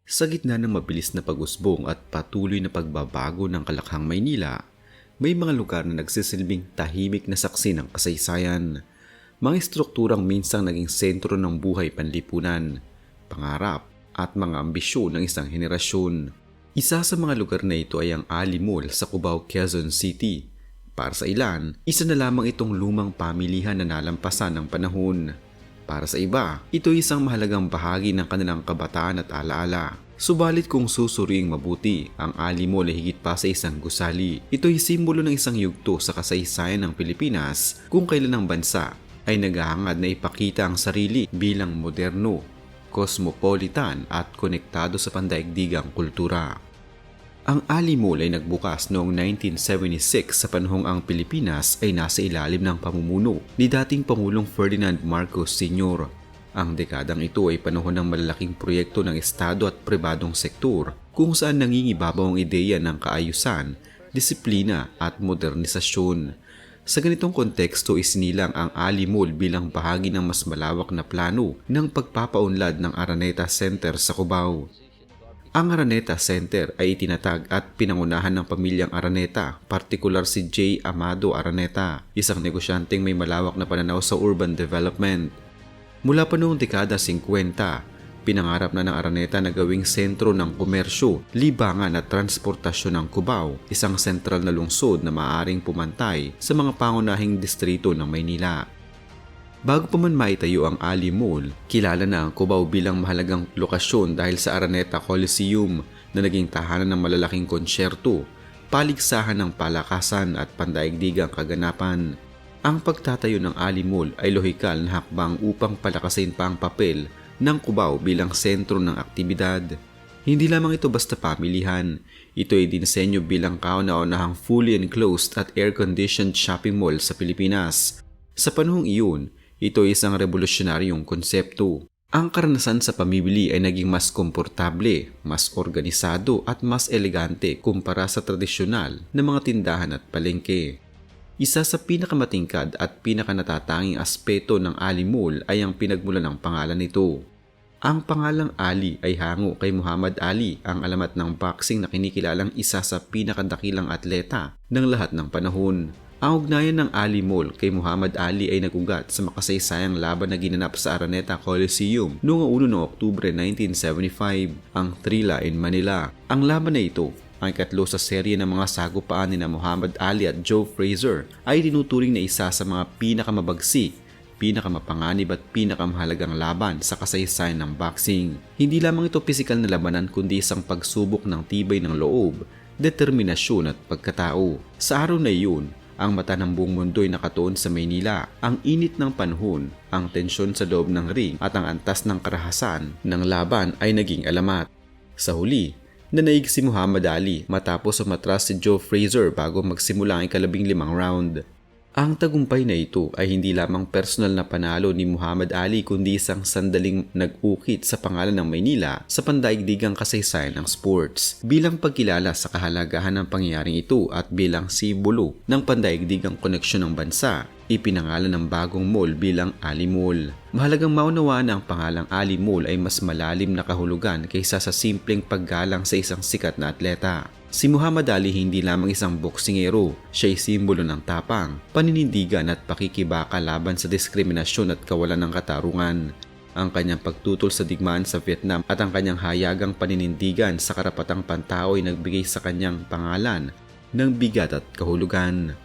Sa gitna ng mabilis na pag-usbong at patuloy na pagbabago ng Kalakhang, Maynila, may mga lugar na nagsisilbing tahimik na saksi ng kasaysayan. Mga estrukturang minsang naging sentro ng buhay panlipunan, pangarap at mga ambisyon ng isang henerasyon. Isa sa mga lugar na ito ay ang Ali Mall sa Cubao, Quezon City. Para sa ilan, isa na lamang itong lumang pamilihan na nalampasan ng panahon. Para sa iba, ito ay isang mahalagang bahagi ng kanilang kabataan at alaala. Subalit kung susuriing mabuti, ang Ali Mall ay higit pa sa isang gusali. Ito ay simbolo ng isang yugto sa kasaysayan ng Pilipinas kung kailan ang bansa ay naghahangad na ipakita ang sarili bilang moderno, cosmopolitan at konektado sa pandaigdigang kultura. Ang Ali Mall ay nagbukas noong 1976 sa panahong ang Pilipinas ay nasa ilalim ng pamumuno ni dating Pangulong Ferdinand Marcos Sr. Ang dekadang ito ay panahon ng malalaking proyekto ng Estado at pribadong sektor kung saan nangingibabaw ang ideya ng kaayusan, disiplina at modernisasyon. Sa ganitong konteksto isinilang ang Ali Mall bilang bahagi ng mas malawak na plano ng pagpapaunlad ng Araneta Center sa Cubao. Ang Araneta Center ay itinatag at pinangunahan ng pamilyang Araneta, partikular si J. Amado Araneta, isang negosyanteng may malawak na pananaw sa urban development. Mula pa noong dekada 50, pinangarap na ng Araneta na gawing sentro ng komersyo, libangan at transportasyon ng Cubao, isang sentral na lungsod na maaaring pumantay sa mga pangunahing distrito ng Maynila. Bago pa man maitayo ang Ali Mall, kilala na ang Cubao bilang mahalagang lokasyon dahil sa Araneta Coliseum na naging tahanan ng malalaking konsyerto, paligsahan ng palakasan at pandaigdigang kaganapan. Ang pagtatayo ng Ali Mall ay lohikal na hakbang upang palakasin pa ang papel ng Cubao bilang sentro ng aktibidad. Hindi lamang ito basta pamilihan, ito ay dinsenyo bilang kauna-unahang fully enclosed at air-conditioned shopping mall sa Pilipinas. Sa panahong iyon, ito ay isang revolusyonaryong konsepto. Ang karanasan sa pamimili ay naging mas komportable, mas organisado at mas elegante kumpara sa tradisyonal na mga tindahan at palengke. Isa sa pinakamatingkad at pinakanatatanging aspeto ng Ali Mall ay ang pinagmulan ng pangalan nito. Ang pangalang Ali ay hango kay Muhammad Ali, ang alamat ng boxing na kinikilalang isa sa pinakadakilang atleta ng lahat ng panahon. Ang ugnayan ng Ali Mall kay Muhammad Ali ay nagugat sa makasaysayang laban na ginanap sa Araneta Coliseum noong 1 Oktubre 1975, ang Trilla in Manila. Ang laban na ito, ang ikatlo sa serye ng mga sagupaan ni Muhammad Ali at Joe Frazier, ay tinuturing na isa sa mga pinakamabagsik, pinakamapanganib at pinakamahalagang laban sa kasaysayan ng boxing. Hindi lamang ito pisikal na labanan kundi isang pagsubok ng tibay ng loob, determinasyon at pagkatao. Sa araw na iyon, ang mata ng buong mundo ay nakatuon sa Maynila. Ang init ng panahon, ang tensyon sa loob ng ring at ang antas ng karahasan ng laban ay naging alamat. Sa huli, nanaig si Muhammad Ali matapos umatras si Joe Frazier bago magsimula ang ika-15 round. Ang tagumpay na ito ay hindi lamang personal na panalo ni Muhammad Ali kundi isang sandaling nag-ukit sa pangalan ng Maynila sa pandaigdigang kasaysayan ng sports. Bilang pagkilala sa kahalagahan ng pangyayaring ito at bilang simbolo ng pandaigdigang koneksyon ng bansa, ipinangalan ng bagong mall bilang Ali Mall. Mahalagang maunawaan na ang pangalang Ali Mall ay mas malalim na kahulugan kaysa sa simpleng paggalang sa isang sikat na atleta. Si Muhammad Ali hindi lamang isang boksingero, siya ay simbolo ng tapang, paninindigan at pakikibaka laban sa diskriminasyon at kawalan ng katarungan. Ang kanyang pagtutol sa digmaan sa Vietnam at ang kanyang hayagang paninindigan sa karapatang pantao ay nagbigay sa kanyang pangalan ng bigat at kahulugan.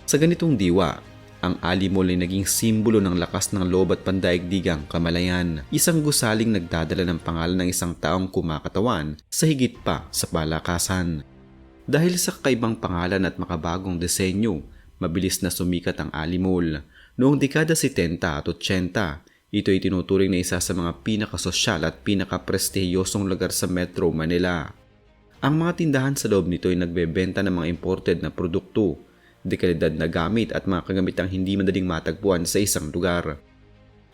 Sa ganitong diwa, ang Ali Mall ay naging simbolo ng lakas ng loob at pandaigdigang kamalayan. Isang gusaling nagdadala ng pangalan ng isang taong kumakatawan sa higit pa sa palakasan. Dahil sa kakaibang pangalan at makabagong disenyo, mabilis na sumikat ang Ali Mall. Noong dekada 70 at 80, ito ay tinuturing na isa sa mga pinakasosyal at pinakaprestihiyosong lugar sa Metro Manila. Ang mga tindahan sa loob nito ay nagbebenta ng mga imported na produkto, dekalidad na gamit at mga kagamitang hindi madaling matagpuan sa isang lugar.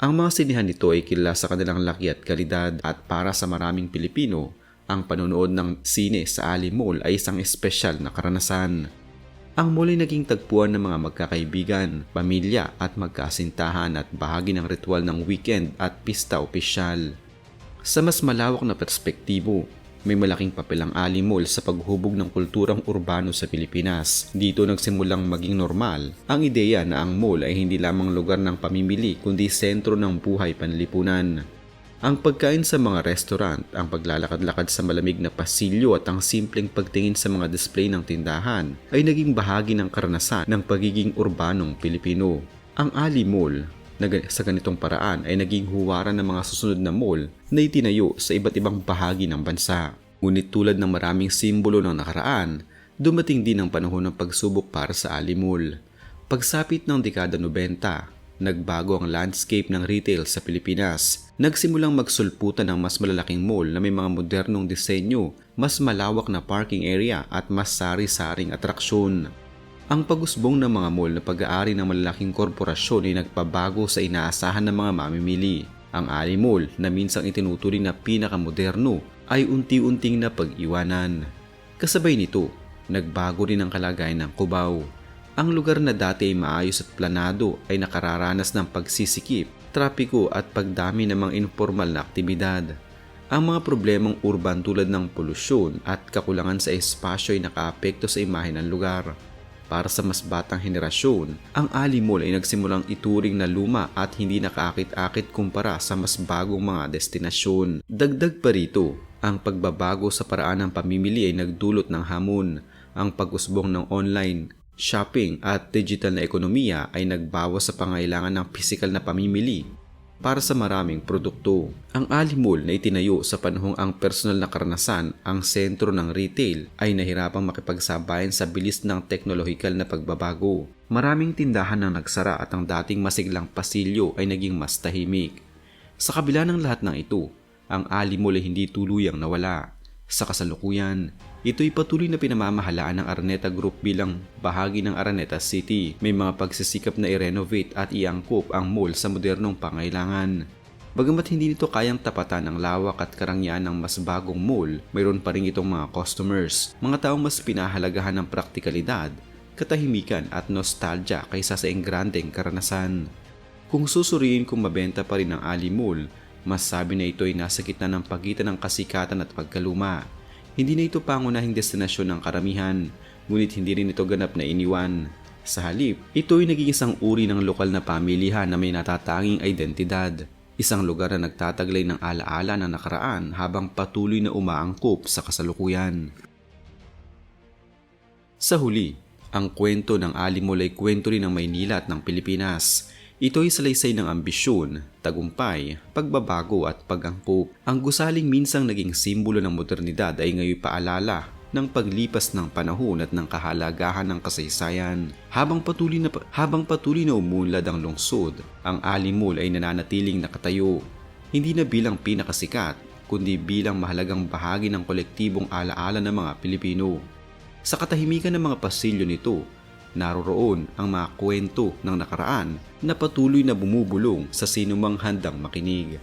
Ang mga sinihan nito ay kilala sa kanilang laki at kalidad at para sa maraming Pilipino, ang panonood ng sine sa Ali Mall ay isang espesyal na karanasan. Ang mall ay naging tagpuan ng mga magkakaibigan, pamilya at magkasintahan at bahagi ng ritual ng weekend at pista opisyal. Sa mas malawak na perspektibo, may malaking papel ang Ali Mall sa paghubog ng kulturang urbano sa Pilipinas. Dito nagsimulang maging normal ang ideya na ang mall ay hindi lamang lugar ng pamimili kundi sentro ng buhay panlipunan. Ang pagkain sa mga restaurant, ang paglalakad-lakad sa malamig na pasilyo at ang simpleng pagtingin sa mga display ng tindahan ay naging bahagi ng karanasan ng pagiging urbanong Pilipino. Ang Ali Mall sa ganitong paraan ay naging huwaran ng mga susunod na mall na itinayo sa iba't ibang bahagi ng bansa. Ngunit tulad ng maraming simbolo ng nakaraan, dumating din ang panahon ng pagsubok para sa Ali Mall. Pagsapit ng dekada 90, nagbago ang landscape ng retail sa Pilipinas. Nagsimulang magsulputan ng mas malalaking mall na may mga modernong disenyo, mas malawak na parking area at mas sari-saring atraksyon. Ang pag-usbong ng mga mall na pag-aari ng malalaking korporasyon ay nagpabago sa inaasahan ng mga mamimili. Ang Ali Mall na minsang itinuturing na pinakamoderno ay unti-unting napag-iwanan. Kasabay nito, nagbago rin ang kalagayan ng Cubao. Ang lugar na dati ay maayos at planado ay nakararanas ng pagsisikip, trapiko at pagdami ng mga informal na aktibidad. Ang mga problemang urban tulad ng polusyon at kakulangan sa espasyo ay nakaapekto sa imahe ng lugar. Para sa mas batang henerasyon, ang Ali Mall ay nagsimulang ituring na luma at hindi nakaakit-akit kumpara sa mas bagong mga destinasyon. Dagdag pa rito, ang pagbabago sa paraan ng pamimili ay nagdulot ng hamon. Ang pag-usbong ng online, shopping at digital na ekonomiya ay nagbawas sa pangailangan ng pisikal na pamimili para sa maraming produkto. Ang Ali Mall na itinayo sa panahong ang personal na karanasan ang sentro ng retail ay nahirapang makipagsabayan sa bilis ng teknolohikal na pagbabago. Maraming tindahan ang nagsara at ang dating masiglang pasilyo ay naging mas tahimik. Sa kabila ng lahat ng ito, ang Ali Mall ay hindi tuluyang nawala. Sa kasalukuyan, ito'y patuloy na pinamamahalaan ng Araneta Group bilang bahagi ng Araneta City. May mga pagsisikap na i-renovate at iangkop ang mall sa modernong pangailangan. Bagamat hindi nito kayang tapatan ang lawak at karangyaan ng mas bagong mall, mayroon pa rin itong mga customers, mga taong mas pinahalagahan ng praktikalidad, katahimikan at nostalgia kaysa sa engrandeng karanasan. Kung susuriin kung mabenta pa rin ang Ali Mall, masasabi na ito ay nasa gitna ng pagitan ng kasikatan at pagkaluma. Hindi na ito pangunahing destinasyon ng karamihan, ngunit hindi rin ito ganap na iniwan. Sa halip, ito ay naging isang uri ng lokal na pamilihan na may natatanging identidad. Isang lugar na nagtataglay ng alaala ng nakaraan habang patuloy na umaangkop sa kasalukuyan. Sa huli, ang kwento ng Ali Mall ay kwento rin ng Maynila at ng Pilipinas. Ito ay salaysay ng ambisyon, tagumpay, pagbabago at pag-angkop. Ang gusaling minsang naging simbolo ng modernidad ay ngayon paalala ng paglipas ng panahon at ng kahalagahan ng kasaysayan. Habang patuloy na umunlad ang lungsod, ang Ali Mall ay nananatiling nakatayo. Hindi na bilang pinakasikat, kundi bilang mahalagang bahagi ng kolektibong alaala ng mga Pilipino. Sa katahimikan ng mga pasilyo nito, naroroon ang mga kwento ng nakaraan na patuloy na bumubulong sa sinumang handang makinig.